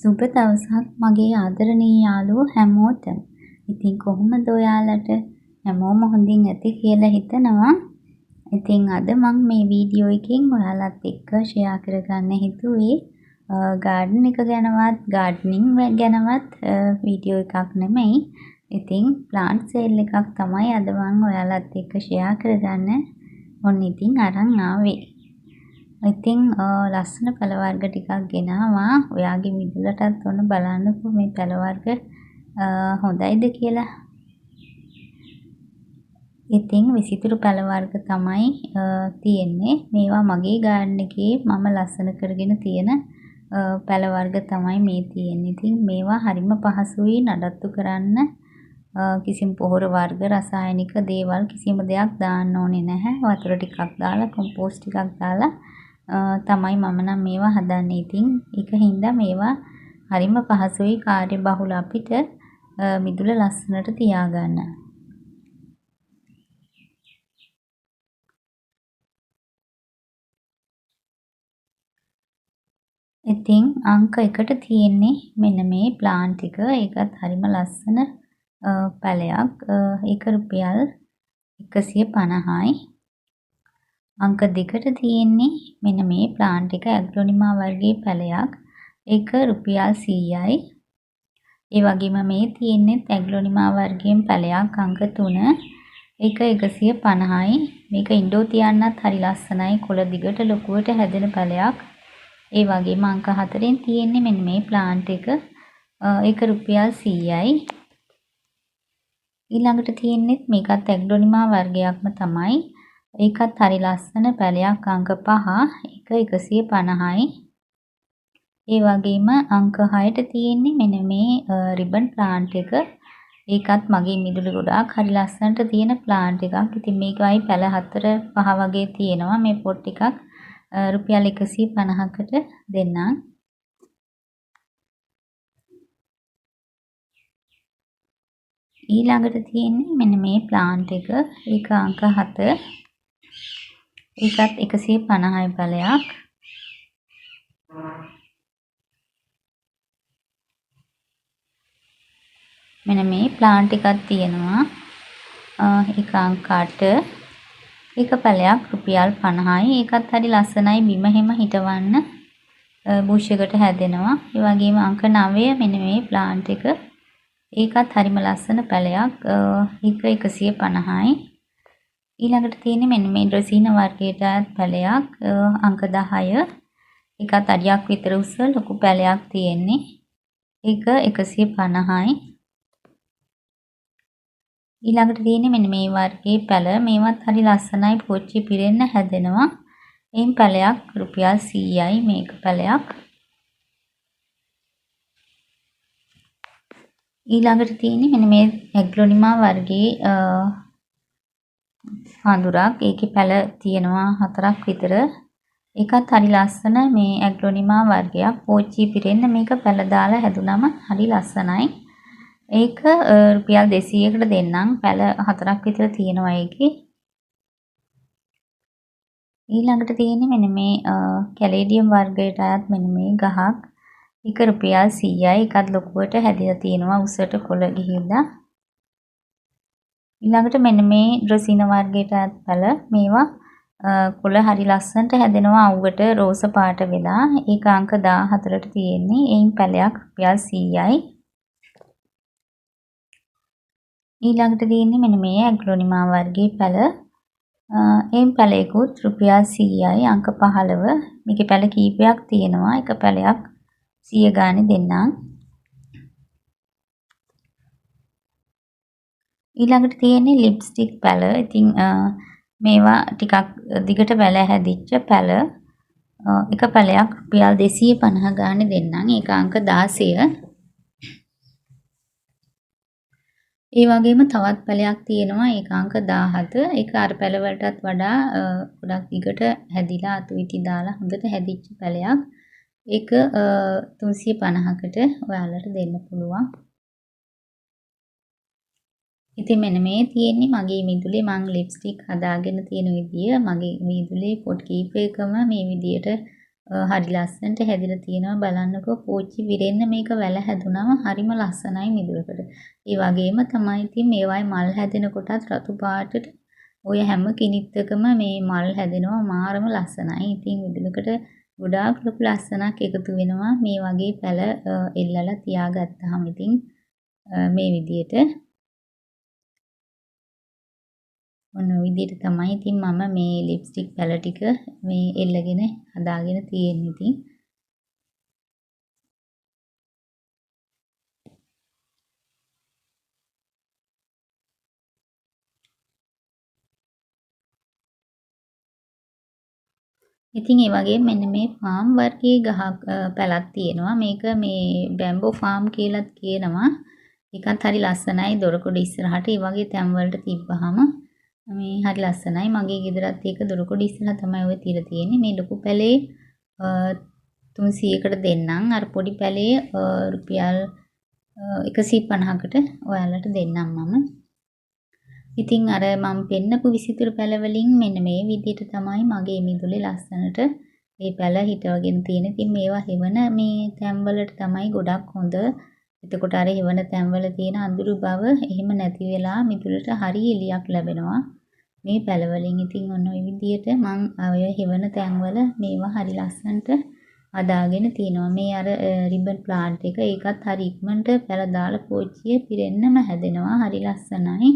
සුබ දවසක් මගේ ආදරණීය යාළුවෝ හැමෝටම. ඉතින් කොහොමද ඔයාලට? හැමෝම හොඳින් ඇති කියලා හිතනවා. ඉතින් අද මම මේ වීඩියෝ එකෙන් ඔයාලත් එක්ක ෂෙයා කරගන්න හිතුවේ ගාඩන් එක ගැනවත් ගාඩනින් ගැනවත් වීඩියෝ එකක් නෙමෙයි. ඉතින් ප්ලාන්ට් සේල් එකක් තමයි අද මම ඔයාලත් එක්ක ෂෙයා කරගන්න ඔන්න ඉතින් අරන් ආවේ. ඉතින් ලස්සන පළ වර්ග ටිකක් ගෙනාවා. ඔයාගේ මිදුලටත් ඔන්න බලන්නකෝ මේ පළ වර්ග හොඳයිද කියලා. ඉතින් විසිතුරු පළ වර්ග තමයි තියෙන්නේ. මේවා මගේ ගාඩන් එකේ මම ලස්සන කරගෙන තියෙන පළ වර්ග තමයි මේ තියෙන්නේ. ඉතින් මේවා හරිම පහසුයි නඩත්තු කරන්න. කිසිම පොහොර වර්ග රසායනික දේවල් කිසිම දෙයක් දාන්න ඕනේ නැහැ. වතුර ටිකක් දාලා කොම්පෝස්ට් ටිකක් දාලා තමයි මම නම් මේවා හදන්නේ. ඉතින් ඒකින්ද මේවා හරිම පහසුයි කාර්යබහුල අපිට මිදුල ලස්සනට තියාගන්න. ඉතින් අංක 1ට තියෙන්නේ මෙන්න මේ ප්ලාන්ට් එක. ඒකත් හරිම ලස්සන පැලයක්. ඒක රුපියල් 150යි. අංක 2ට තියෙන්නේ මෙන්න මේ ප්ලාන්ට් එක ඇග්ලොනිමා වර්ගයේ පැලයක්. ඒක රුපියල් 100යි. ඒ වගේම මේ තියෙන්නේ ඇග්ලොනිමා වර්ගයෙන් පැලයක් අංක 3. ඒක 150යි. මේක ඉන්ඩෝ තියන්නත් හරි ලස්සනයි. කොළ දිගට ලොකුවට හැදෙන පැලයක්. ඒ වගේම අංක 4ෙන් තියෙන්නේ මෙන්න මේ ප්ලාන්ට් එක. ඒක රුපියල් 100යි. ඊළඟට තියෙන්නේ මේකත් ඇග්ලොනිමා වර්ගයක්ම තමයි. ඒකත් හරි ලස්සන පැලයක් අංක 5. ඒක 150යි. ඒ වගේම අංක 6ට තියෙන්නේ මෙන්න මේ රිබන් ප්ලාන්ට් එක. ඒකත් මගේ මිදුලේ ගොඩාක් හරි ලස්සනට තියෙන ප්ලාන්ට් එකක්. ඉතින් මේකයි පැල 4 5 වගේ තියෙනවා. මේ පොට් එකක් රුපියල් 150කට දෙන්නම්. ඊළඟට තියෙන්නේ මෙන්න මේ ප්ලාන්ට් එක. ඒක අංක 7. ඒකත් 150යි පැලයක්. මෙන්න මේ ප්ලාන්ට් එකක් තියෙනවා. ඒක අංක 8. ඒක පැලයක් රුපියල් 50යි. ඒකත් හරි ලස්සනයි බිම හැම හිටවන්න බුෂ් එකට හැදෙනවා. ඒ වගේම අංක 9 මෙන්න මේ ප්ලාන්ට් එක. ඒකත් හරිම ලස්සන පැලයක්. ඒක 150යි. ඊළඟට තියෙන්නේ මෙන්න මේ ඩ්‍රෙසින වර්ගයට පැලයක් අංක 10. ඒකත් අඩියක් විතර උස ලොකු පැලයක් තියෙන්නේ. ඒක 150යි. ඊළඟට තියෙන්නේ මෙන්න මේ වර්ගයේ පැල. මේවත් හරි ලස්සනයි පෝච්චි පිරෙන්න හැදෙනවා. එයින් පැලයක් රුපියල් 100යි මේක පැලයක්. ඊළඟට තියෙන්නේ මෙන්න මේ ඇග්ලොනිමා වර්ගයේ හඳුරක්. ඒකේ පැල තියෙනවා 4ක් විතර. ඒකත් හරි ලස්සන මේ ඇග්ලොනිමා වර්ගයක්. පෝච්චි පිරෙන්න මේක පැල දාලා හැදුනම හරි ලස්සනයි. ඒක රුපියල් 200කට දෙන්නම්. පැල 4ක් විතර තියෙනවා ඒකේ. ඊළඟට තියෙන්නේ මෙන්න මේ කැලේඩියම් වර්ගයට අයත් මෙන්න මේ ගහක්. ඒක රුපියල් 100යි. ඒකත් ලොකුවට හැදලා තියෙනවා උසට කොළ ගිහිල්ලා. ඊළඟට මෙන්න මේ ඩ්‍රෙසින වර්ගයට අයත් පැල. මේවා කොළ හරි ලස්සනට හැදෙනවා අවුවට රෝස පාට වෙලා. ඒක අංක 14ට තියෙන්නේ. එයින් පැලයක් රුපියල් 100යි. ඊළඟට තියෙන්නේ මෙන්න මේ ඇග්ලොනිමා වර්ගයේ පැල. එයින් පැලයකුත් රුපියල් 100යි අංක 15. මේකේ පැල කීපයක් තියෙනවා. එක පැලයක් 100 ගානේ දෙන්නම්. ඊළඟට තියෙන්නේ ලිප්ස්ටික් පැල. ඉතින් මේවා ටිකක් දිගට වැල හැදිච්ච පැල. එක පැලයක් රුපියල් 250 ගානේ දෙන්නම්. ඒක අංක 16. ඒ වගේම තවත් පැලයක් තියෙනවා. ඒක අංක 17. ඒක අර පැල වලටත් වඩා ගොඩක් දිගට හැදිලා අතුවිති දාලා හොඳට හැදිච්ච පැලයක්. ඒක 350කට ඔයාලට දෙන්න පුළුවන්. ඉතින් මෙන්න මේ තියෙන්නේ මගේ මිදුලේ මං ලිප්ස්ටික් හදාගෙන තියෙන විදිය. මගේ මිදුලේ පොට් කීපයකම මේ විදියට හරි ලස්සනට හැදිලා තියෙනවා බලන්නකෝ පෝච්චි විරෙන්න මේක වැල හැදුනම හරිම ලස්සනයි මිදුලකට. ඒ වගේම තමයි ඉතින් මේවායේ මල් හැදෙන කොටත් රතු පාටට ඔය හැම කිනිත්තකම මේ මල් හැදෙනවා මාරම ලස්සනයි. ඉතින් මිදුලකට ගොඩාක් ලොකු ලස්සනක් එකතු වෙනවා මේ වගේ පැල එල්ලලා තියාගත්තාම ඉතින් මේ විදියට ඔන්න ඔය විදිහට තමයි ඉතින් මම මේ ලිප්ස්ටික් පැල ටික මේ එල්ලගෙන හදාගෙන තියෙන්නේ ඉතින්. ඉතින් ඒ වගේම මෙන්න මේ ෆාම් වර්ගයේ ගහක් පැලක් තියෙනවා. මේක මේ බැම්බෝ ෆාම් කියලාත් කියනවා. ඒකත් හරි ලස්සනයි දොරකොඩ ඉස්සරහට ඒ වගේ තැන් වලට තිබ්බහම මේ හරි ලස්සනයි. මගේ ගෙදරත් ඒක දොරකොඩ ඉස්සරහ තමයි ඔය තියලා තියෙන්නේ. මේ ලොකු පැලේ 300කට දෙන්නම්. අර පොඩි පැලේ රුපියල් 150කට ඔයාලට දෙන්නම් මම. ඉතින් අර මම පෙන්නපු විසිතුරු පැල වලින් මෙන්න මේ විදිහට තමයි මගේ මිදුලේ ලස්සනට මේ පැල හිටවගෙන තියෙන. ඉතින් මේවා හෙවන මේ තැන් වලට තමයි ගොඩක් හොඳ. එතකොට අර හෙවන තැන් වල තියෙන අඳුරු බව එහෙම නැති වෙලා මිදුලට හරි එළියක් ලැබෙනවා. මේ පැල වලින් ඉතින් ඔන්න ඔය විදිහට මම ඔය හෙවන තැන් වල මේවා හරි ලස්සනට හදාගෙන තිනවා. මේ අර රිබන් ප්ලාන්ට් එක ඒකත් හරි ඉක්මනට පැල දාලා පෝච්චිය පිරෙන්නම හැදෙනවා. හරි ලස්සනයි.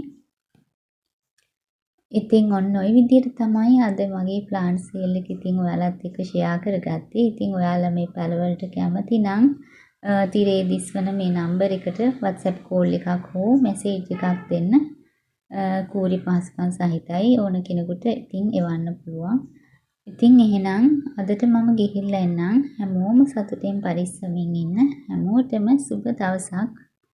ඉතින් ඔන්න ඔය විදිහට තමයි අද මගේ ප්ලාන්ට් සේල් එක ඉතින් ඔයාලත් එක්ක ෂෙයා කරගත්තේ. ඉතින් ඔයාලා මේ පැලවලට කැමති නම් තිරේ දිස්වන මේ නම්බර් එකට WhatsApp කෝල් එකක් හෝ මැසේජ් එකක් දෙන්න. කූරි පහසුකම් සහිතයි ඕන කෙනෙකුට ඉතින් එවන්න පුළුවන්. ඉතින් එහෙනම් අදට මම ගිහිල්ලා එන්නම්. හැමෝම සතුටින් පරිස්සමින් ඉන්න. හැමෝටම සුබ දවසක්.